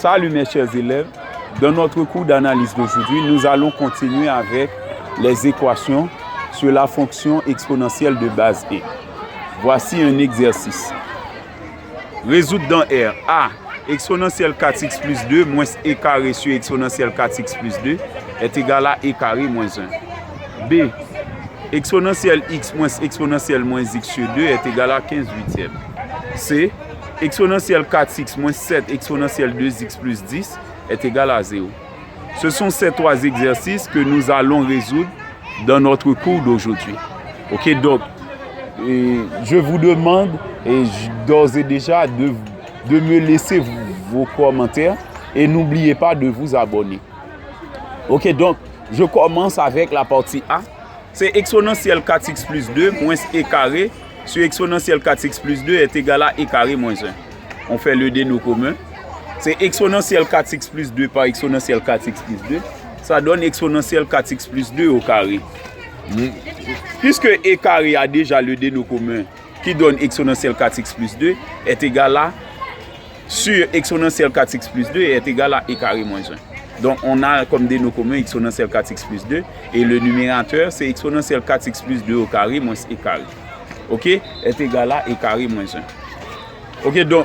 Salut mes chers élèves, dans notre cours d'analyse d'aujourd'hui, nous allons continuer avec les équations sur la fonction exponentielle de base e. Voici un exercice. Résoudre dans R. A. Exponentielle 4x plus 2 moins e carré sur exponentielle 4x plus 2 est égal à e carré moins 1. B. Exponentielle x moins exponentielle moins x sur 2 est égal à 15 huitièmes. C. Exponentielle 4x moins 7 exponentielle 2x plus 10 est égal à 0. Ce sont ces trois exercices que nous allons résoudre dans notre cours d'aujourd'hui. Ok, donc, je vous demande d'ores et déjà de me laisser vos commentaires et n'oubliez pas de vous abonner. Ok, donc, je commence avec la partie A. C'est exponentielle 4x plus 2 moins e carré sur exponentielle 4x plus 2 est égal à e carré moins 1. On fait le déno commun. C'est exponentielle 4x plus 2 par exponentielle 4x plus 2. Ça donne exponentielle 4x plus 2 au carré. Puisque e carré a déjà le déno commun qui donne exponentielle 4x plus 2 est égal à sur exponentielle 4x plus 2 est égal à e carré moins 1. Donc on a comme déno commun exponentielle 4x plus 2 et le numérateur c'est exponentielle 4x plus 2 au carré moins e carré. Ok, est égal à e carré moins 1. Ok, donc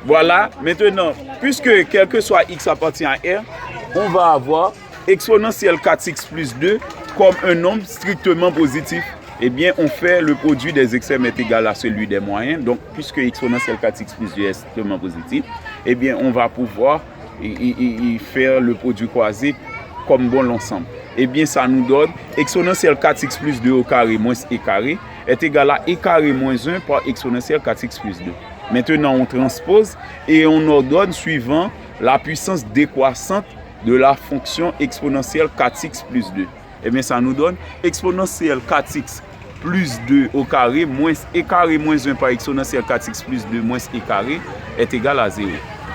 voilà, maintenant, puisque quel que soit x appartient à R, on va avoir exponentielle 4x plus 2 comme un nombre strictement positif. Eh bien, on fait le produit des extrêmes est égal à celui des moyens. Donc, puisque exponentielle 4x plus 2 est strictement positif, eh bien, on va pouvoir faire le produit croisé comme bon l'ensemble. Eh bien, ça nous donne exponentielle 4x plus 2 au carré moins e carré est égal à e carré moins 1 par exponentielle 4x plus 2. Maintenant, on transpose et on ordonne suivant la puissance décroissante de la fonction exponentielle 4x plus 2. Eh bien, ça nous donne exponentielle 4x plus 2 au carré moins e carré moins 1 par exponentielle 4x plus 2 moins e carré est égal à 0.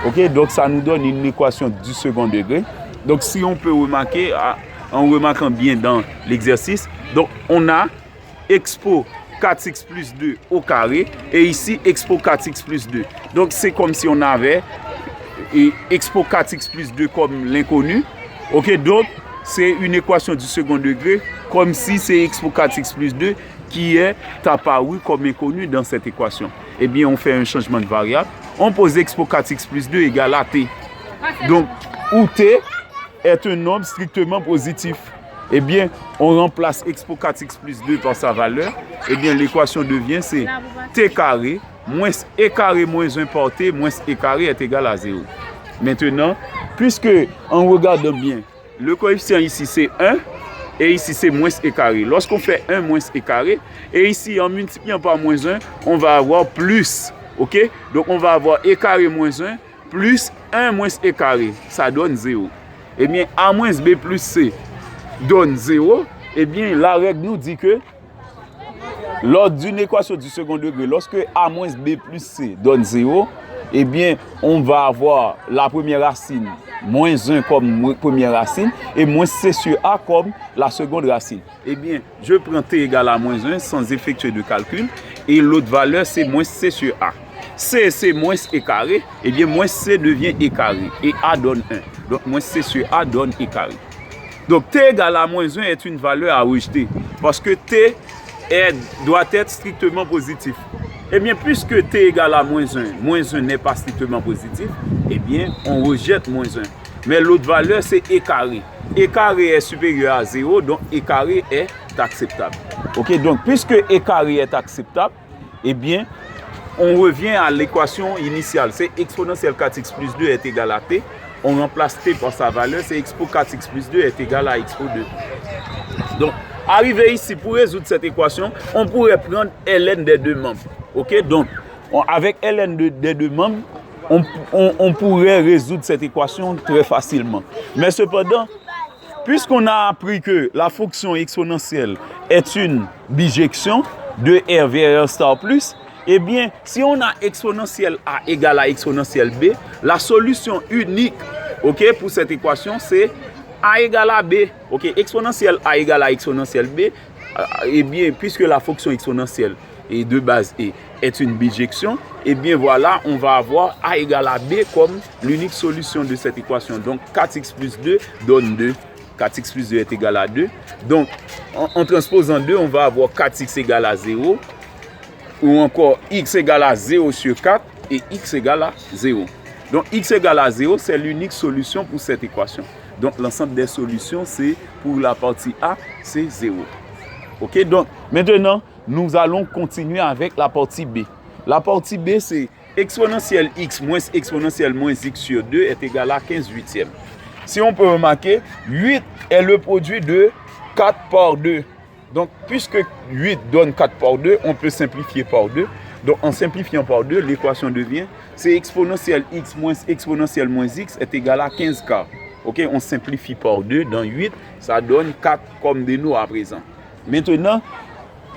Ok, donc ça nous donne une équation du second degré. Donc, si on peut remarquer, en remarquant bien dans l'exercice, donc on a expo 4x plus 2 au carré et ici expo 4x plus 2. Donc c'est comme si on avait expo 4x plus 2 comme l'inconnu. Ok, donc c'est une équation du second degré comme si c'est expo 4x plus 2 qui est apparu comme inconnu dans cette équation. Eh bien on fait un changement de variable. On pose expo 4x plus 2 égale à t. Donc où t est un nombre strictement positif. Eh bien, on remplace expo 4x plus 2 par sa valeur. Eh bien, l'équation devient c'est t carré moins e carré moins 1 par t moins e carré est égal à 0. Maintenant, puisque en regardant bien, le coefficient ici c'est 1 et ici c'est moins e carré. Lorsqu'on fait 1 moins e carré, et ici en multipliant par moins 1, on va avoir plus. Ok? Donc on va avoir e carré moins 1 plus 1 moins e carré. Ça donne 0. Eh bien, a moins b plus c donne 0, eh bien, la règle nous dit que lors d'une équation du second degré, lorsque a moins b plus c donne 0, eh bien, on va avoir la première racine moins 1 comme première racine et moins c sur a comme la seconde racine. Eh bien, je prends t égale à moins 1 sans effectuer de calcul et l'autre valeur c'est moins c sur a. C c'est moins e carré, eh bien, moins c devient e carré et a donne 1. Donc, moins c sur a donne e carré. Donc, t égale à moins 1 est une valeur à rejeter parce que t doit être strictement positif. Eh bien, puisque t égale à moins 1 n'est pas strictement positif, eh bien, on rejette moins 1. Mais l'autre valeur, c'est e carré. E carré est supérieur à 0, donc e carré est acceptable. Ok, donc, puisque e carré est acceptable, eh bien, on revient à l'équation initiale. C'est exponentielle 4x plus 2 est égal à t. On remplace t par sa valeur, c'est expo 4x plus 2 est égal à expo 2. Donc, arrivé ici, pour résoudre cette équation, on pourrait prendre ln des deux membres. Ok, donc, avec ln des deux membres, on pourrait résoudre cette équation très facilement. Mais cependant, puisqu'on a appris que la fonction exponentielle est une bijection de R vers R star plus, eh bien, si on a exponentielle A égale à exponentielle B, la solution unique, ok, pour cette équation, c'est A égale à B. Ok, exponentielle A égale à exponentielle B, eh bien, puisque la fonction exponentielle est de base E est une bijection, et bien voilà, on va avoir A égale à B comme l'unique solution de cette équation. Donc 4x plus 2 donne 2. 4x plus 2 est égal à 2. Donc en transposant 2, on va avoir 4x égale à 0, ou encore x égale à 0 sur 4, et x égale à 0. Donc x égale à 0, c'est l'unique solution pour cette équation. Donc l'ensemble des solutions, c'est pour la partie A, c'est 0. Ok, donc maintenant, nous allons continuer avec la partie B. La partie B, c'est exponentielle x moins exponentielle moins x sur 2 est égal à 15 huitièmes. Si on peut remarquer, 8 est le produit de 4 par 2. Donc, puisque 8 donne 4 par 2, on peut simplifier par 2. Donc, en simplifiant par 2, l'équation devient, c'est exponentielle x moins exponentielle moins x est égal à 15 quarts. Ok, on simplifie par 2 dans 8, ça donne 4 comme de nous à présent. Maintenant,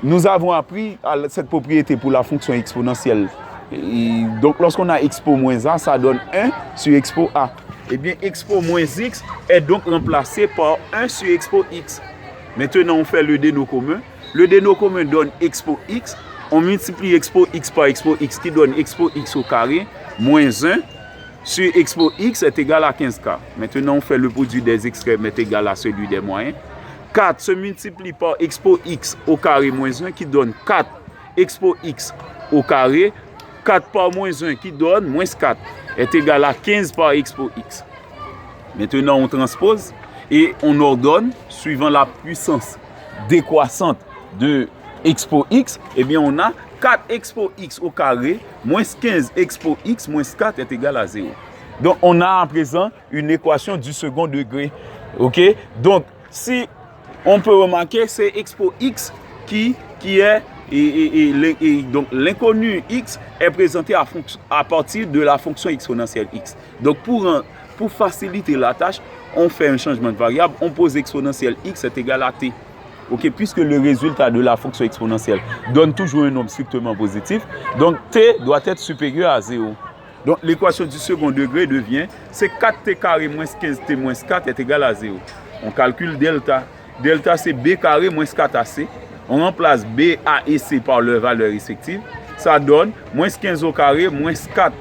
nous avons appris cette propriété pour la fonction exponentielle. Et donc, lorsqu'on a expo moins a, ça donne 1 sur expo a. Eh bien, expo moins x est donc remplacé par 1 sur expo x. Maintenant, on fait le déno commun. Le déno commun donne expo x. On multiplie expo x par expo x qui donne expo x au carré moins 1 sur expo x est égal à 15k. Maintenant, on fait le produit des extrêmes est égal à celui des moyens. 4 se multiplie par expo x au carré moins 1 qui donne 4 expo x au carré. 4 par moins 1 qui donne moins 4 est égal à 15 par expo x. Maintenant, on transpose et on ordonne, suivant la puissance décroissante de expo x, eh bien on a 4 expo x au carré moins 15 expo x moins 4 est égal à 0. Donc, on a à présent une équation du second degré. Ok? Donc, si on peut remarquer, c'est expo x qui est et donc l'inconnu x est présenté à partir de la fonction exponentielle x. Donc pour faciliter la tâche, on fait un changement de variable, on pose exponentielle x est égal à t. Ok, puisque le résultat de la fonction exponentielle donne toujours un nombre strictement positif, donc t doit être supérieur à 0. Donc l'équation du second degré devient, c'est 4t carré moins 15t moins 4 est égal à 0. On calcule delta. Delta c'est b carré moins 4ac. On remplace B, A et C par leurs valeurs respectives. Ça donne moins 15 au carré, moins 4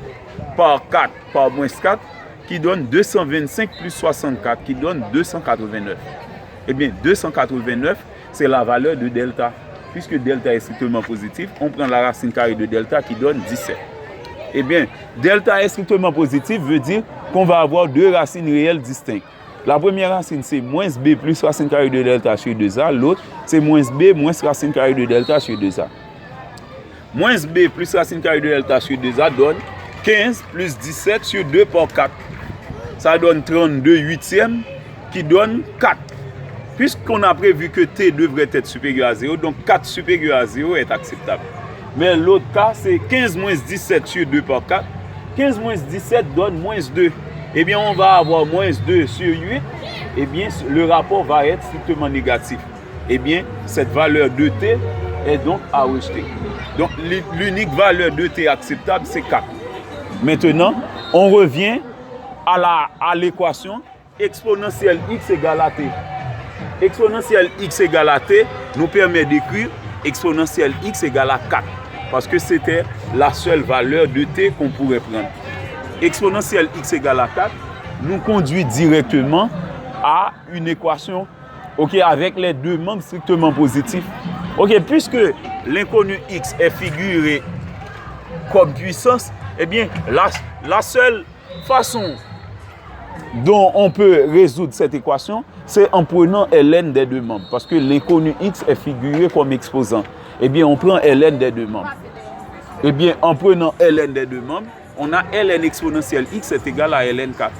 par 4 par moins 4, qui donne 225 plus 64, qui donne 289. Eh bien, 289, c'est la valeur de delta. Puisque delta est strictement positif, on prend la racine carrée de delta qui donne 17. Eh bien, delta est strictement positif veut dire qu'on va avoir deux racines réelles distinctes. La première racine, c'est moins b plus racine carrée de delta sur 2a. L'autre, c'est moins b moins racine carrée de delta sur 2a. Moins b plus racine carrée de delta sur 2a donne 15 plus 17 sur 2 par 4. Ça donne 32 huitièmes qui donne 4. Puisqu'on a prévu que t devrait être supérieur à 0, donc 4 supérieur à 0 est acceptable. Mais l'autre cas, c'est 15 moins 17 sur 2 par 4. 15 moins 17 donne moins 2. Eh bien, on va avoir moins 2 sur 8. Eh bien, le rapport va être strictement négatif. Eh bien, cette valeur de t est donc à rejeter. Donc, l'unique valeur de t acceptable, c'est 4. Maintenant, on revient à l'équation exponentielle x égale à t. Exponentielle x égale à t nous permet d'écrire exponentielle x égale à 4. Parce que c'était la seule valeur de t qu'on pourrait prendre. Exponentielle x égale à 4 nous conduit directement à une équation avec les deux membres strictement positifs. Puisque l'inconnu x est figuré comme puissance, eh bien, la seule façon dont on peut résoudre cette équation, c'est en prenant ln des deux membres. Parce que l'inconnu x est figuré comme exposant. Eh bien, on prend ln des deux membres. Eh bien, en prenant ln des deux membres, on a ln exponentielle x est égal à ln 4.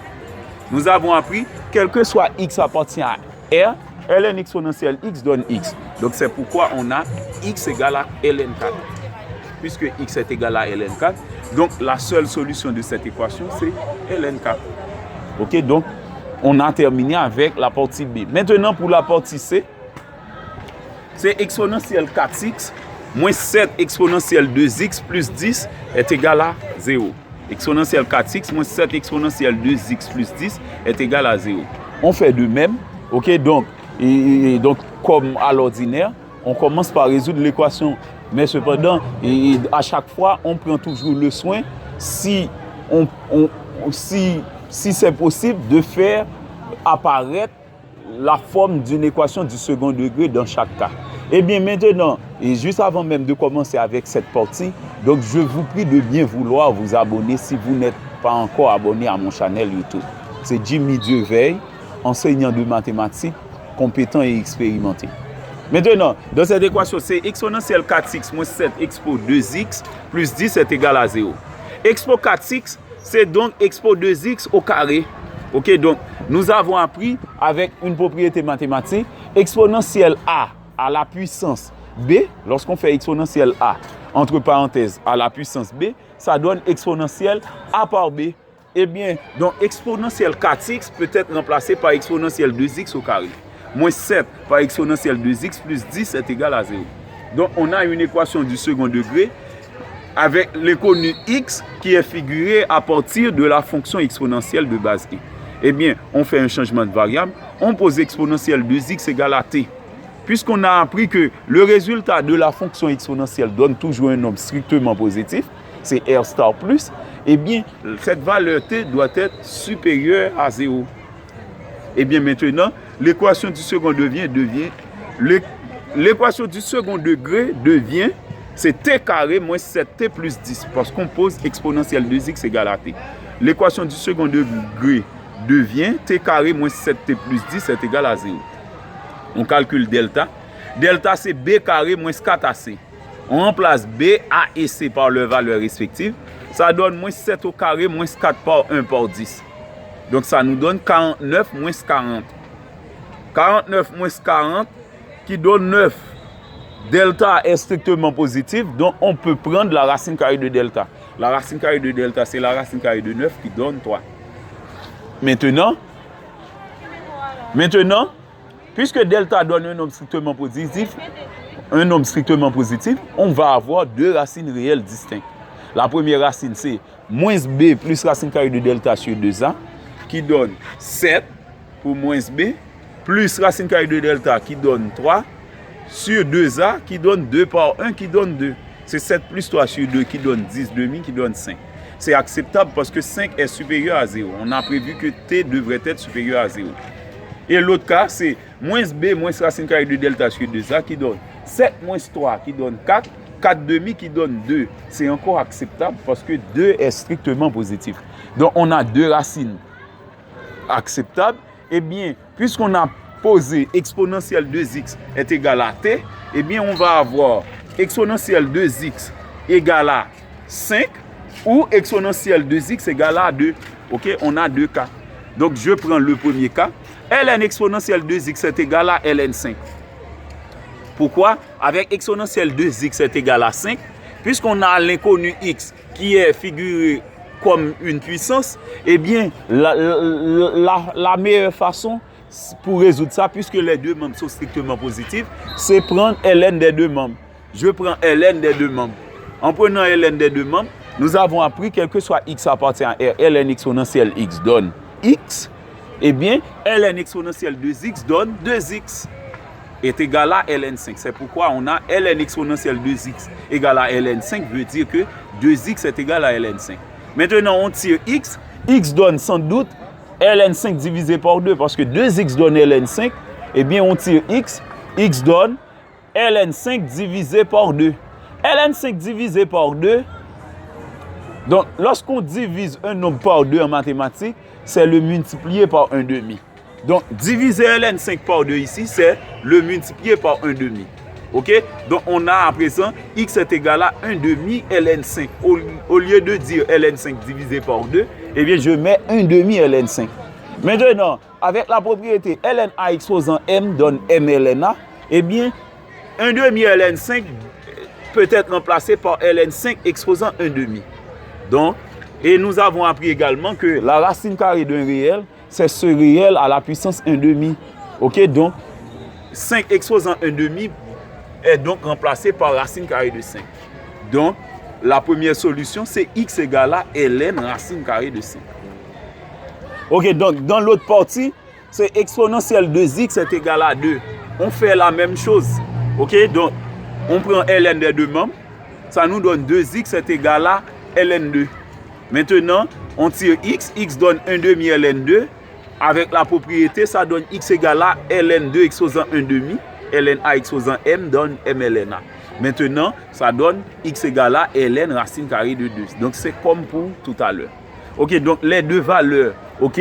Nous avons appris, quel que soit x appartient à R, ln exponentielle x donne x. Donc, c'est pourquoi on a x égale à ln 4. Puisque x est égal à ln 4, donc la seule solution de cette équation, c'est ln 4. Donc, on a terminé avec la partie B. Maintenant, pour la partie C, c'est exponentielle 4x moins 7 exponentielle 2x plus 10 est égal à 0. Exponentielle 4x moins 7 exponentielle 2x plus 10 est égal à 0. On fait de même. Donc, comme à l'ordinaire, on commence par résoudre l'équation Mais cependant, à chaque fois, on prend toujours le soin, si c'est possible, de faire apparaître la forme d'une équation du second degré dans chaque cas. Et bien maintenant, et juste avant même de commencer avec cette partie, donc je vous prie de bien vouloir vous abonner si vous n'êtes pas encore abonné à mon channel YouTube. C'est Jimmy Dieveil, enseignant de mathématiques, compétent et expérimenté. Maintenant, dans cette équation, c'est exponentielle 4x moins 7 expo 2x plus 10 est égal à 0. Expo 4x, c'est donc expo 2x au carré. Ok, donc nous avons appris avec une propriété mathématique, exponentielle a à la puissance b, lorsqu'on fait exponentielle a, entre parenthèses, à la puissance b, ça donne exponentielle a par b. Eh bien, donc exponentielle 4x peut être remplacé par exponentielle 2x au carré. Moins 7 par exponentielle 2x plus 10 est égal à 0. Donc, on a une équation du second degré avec l'inconnu x qui est figuré à partir de la fonction exponentielle de base e. Eh bien, on fait un changement de variable, on pose exponentielle 2x égale à t. Puisqu'on a appris que le résultat de la fonction exponentielle donne toujours un nombre strictement positif, c'est R star plus, eh bien, cette valeur t doit être supérieure à 0. Eh bien, maintenant, l'équation du second l'équation du second degré devient, c'est t carré moins 7t plus 10, parce qu'on pose exponentielle 2x égale à t. L'équation du second degré devient t carré moins 7t plus 10 est égal à 0. On calcule delta. Delta, c'est b carré moins 4ac. On remplace b, a et c par leurs valeurs respectives. Ça donne moins 7 au carré moins 4 par 1 par 10. Donc, ça nous donne 49 moins 40. 49 moins 40 qui donne 9. Delta est strictement positif, donc on peut prendre la racine carrée de delta. La racine carrée de delta, c'est la racine carrée de 9 qui donne 3. Maintenant, puisque delta donne un nombre strictement positif, on va avoir deux racines réelles distinctes. La première racine, c'est moins b plus racine carrée de delta sur 2a, qui donne 7 pour moins b, plus racine carrée de delta qui donne 3, sur 2a qui donne 2 par 1 qui donne 2. C'est 7 plus 3 sur 2 qui donne 10 demi qui donne 5. C'est acceptable parce que 5 est supérieur à 0. On a prévu que t devrait être supérieur à 0. Et l'autre cas, c'est moins b moins racine carrée de delta sur 2a qui donne 7 moins 3 qui donne 4, 4 demi qui donne 2. C'est encore acceptable parce que 2 est strictement positif. Donc on a deux racines acceptables. Eh bien, puisqu'on a posé exponentielle 2x est égal à t, eh bien on va avoir exponentielle 2x égale à 5 ou exponentielle 2x égale à 2. Ok, on a deux cas. Donc je prends le premier cas. Ln exponentielle 2x est égal à ln 5. Pourquoi? Avec exponentielle 2x est égal à 5, puisqu'on a l'inconnu x qui est figuré comme une puissance, eh bien, la meilleure façon pour résoudre ça, puisque les deux membres sont strictement positifs, c'est prendre ln des deux membres. Je prends ln des deux membres. En prenant ln des deux membres, nous avons appris quel que soit x appartient à R, ln exponentielle x donne x, eh bien, ln exponentielle 2x donne 2x est égal à ln5. C'est pourquoi on a ln exponentielle 2x égale à ln5 veut dire que 2x est égal à ln5. Maintenant, on tire x. X donne sans doute ln5 divisé par 2 parce que 2x donne ln5. Eh bien, on tire x. X donne ln5 divisé par 2. ln5 divisé par 2. Donc, lorsqu'on divise un nombre par 2 en mathématiques, c'est le multiplier par 1/2. Donc, diviser ln5 par 2 ici, c'est le multiplier par 1/2. Ok? Donc, on a à présent x est égal à 1/2 ln5. Au lieu de dire ln5 divisé par 2, eh bien, je mets 1/2 ln5. Maintenant, avec la propriété ln a exposant m donne m ln a, eh bien, 1/2 ln5 peut être remplacé par ln5 exposant 1/2. Donc, et nous avons appris également que la racine carrée d'un réel, c'est ce réel à la puissance 1/2. Ok, donc 5 exposant 1/2 est donc remplacé par racine carrée de 5. Donc, la première solution, c'est x égale à ln racine carrée de 5. Ok, donc dans l'autre partie, c'est exponentielle 2x est égal à 2. On fait la même chose. Ok, donc On prend ln des deux membres, ça nous donne 2x est égal à ln2. Maintenant, on tire x, x donne 1 demi ln2, avec la propriété, ça donne x égale à ln2 exposant 1 demi, ln a exposant m donne m ln a. Maintenant, ça donne x égale à ln racine carrée de 2. Donc, c'est comme pour tout à l'heure. Ok, donc les deux valeurs, ok,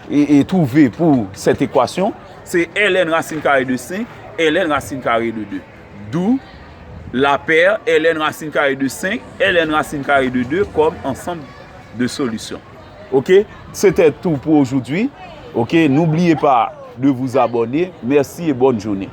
et trouvées pour cette équation, c'est ln racine carrée de 5, ln racine carrée de 2. D'où la paire ln racine carrée de 5, ln racine carrée de 2 comme ensemble de solutions. Ok, c'était tout pour aujourd'hui. Ok, n'oubliez pas de vous abonner. Merci et bonne journée.